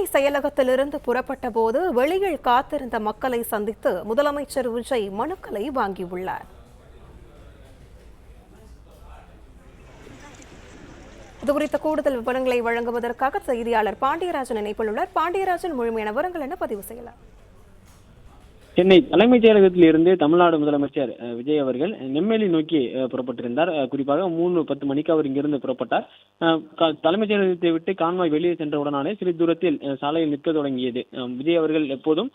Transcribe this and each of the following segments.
தலைமை செயலகத்திலிருந்து புறப்பட்ட போது வெளியில் காத்திருந்த மக்களை சந்தித்து முதலமைச்சர் விஜய் மனுக்களை வாங்கியுள்ளார். இதுகுறித்த கூடுதல் விவரங்களை வழங்குவதற்காக செய்தியாளர் பாண்டியராஜன் இணைப்பில் உள்ளார். பாண்டியராஜன், முழுமையான விவரங்கள் என்ன பதிவு செய்யலாம்? சென்னை தலைமைச் செயலகத்தில் இருந்து தமிழ்நாடு முதலமைச்சர் விஜய் அவர்கள் நெம்மேலி நோக்கி புறப்பட்டிருந்தார். குறிப்பாக 3:10 மணிக்கு அவர் இங்கிருந்து புறப்பட்டார். தலைமைச் செயலகத்தை விட்டு கான்வாய் வெளியே சென்றவுடனே சிறிது தூரத்தில் சாலையில் நிற்க தொடங்கியது. விஜய் அவர்கள் எப்போதும்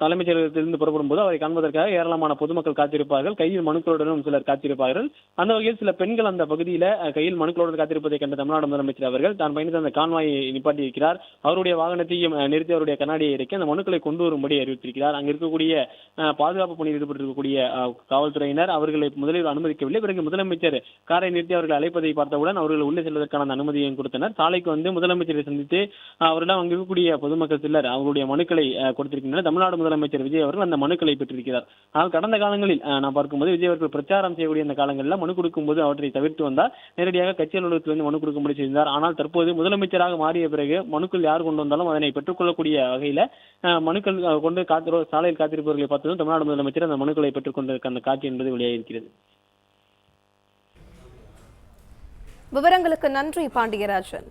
தலைமைச் செயலகத்திலிருந்து புறப்படும் போது அவரை காண்பதற்காக ஏராளமான பொதுமக்கள் காத்திருப்பார்கள். கையில் மனுக்களுடனும் சிலர் காத்திருப்பார்கள். அந்த வகையில் சில பெண்கள் அந்த பகுதியில் கையில் மனுக்களுடன் காத்திருப்பதை கண்ட தமிழ்நாடு முதலமைச்சர் அவர்கள் தான் பயணித்த அந்த கான்வாயை நிப்பாட்டி இருக்கிறார். அவருடைய வாகனத்தையும் நிறுத்தி அவருடைய கண்ணாடியை இறக்கி அந்த மனுக்களை கொண்டு வரும்படி அறிவித்திருக்கிறார். அங்கு இருக்கக்கூடிய பாதுகாப்பு பணியில் ஈடுபட்டிருக்கக்கூடிய காவல்துறையினர் அவர்களை முதலில் அனுமதிக்கவில்லை. பிறகு முதலமைச்சர் காரை நிறுத்தி அவர்கள் அழைப்பதை பார்த்தவுடன் அவர்கள் உள்ளே செல்வதற்கான அந்த அனுமதியை கொடுத்தனர். சாலைக்கு வந்து முதலமைச்சரை சந்தித்து அவரிடம் அங்கு இருக்கக்கூடிய பொதுமக்கள் சிலர் அவர்களுடைய மனுக்களை கொடுத்திருக்கின்றனர். தமிழ்நாடு முதலமைச்சர் விஜய் அவர்கள் அந்த மனுக்களை பெற்றிருக்கிறார். ஆனால் கடந்த காலங்களில் நான் பார்க்கும்போது விஜய் அவர்கள் பிரச்சாரம் செய்யக்கூடிய அந்த காலங்களில் மனு கொடுக்கும்போது அவற்றை தவிர்த்து வந்தார். நேரடியாக கட்சி அலுவலகத்திலிருந்து மனு கொடுக்கும்படி செய்தார். ஆனால் தற்போது முதலமைச்சராக மாறிய பிறகு மனுக்கள் யார் கொண்டு வந்தாலும் அதனை பெற்றுக்கொள்ளக்கூடிய வகையில மனுக்கள் கொண்டு சாலையில் காத்திருப்பவர்களை பார்த்ததும் தமிழ்நாடு முதலமைச்சர் அந்த மனுக்களை பெற்றுக் கொண்டிருக்க அந்த காட்சி என்பது வெளியாகியிருக்கிறது. விவரங்களுக்கு நன்றி பாண்டியராஜன்.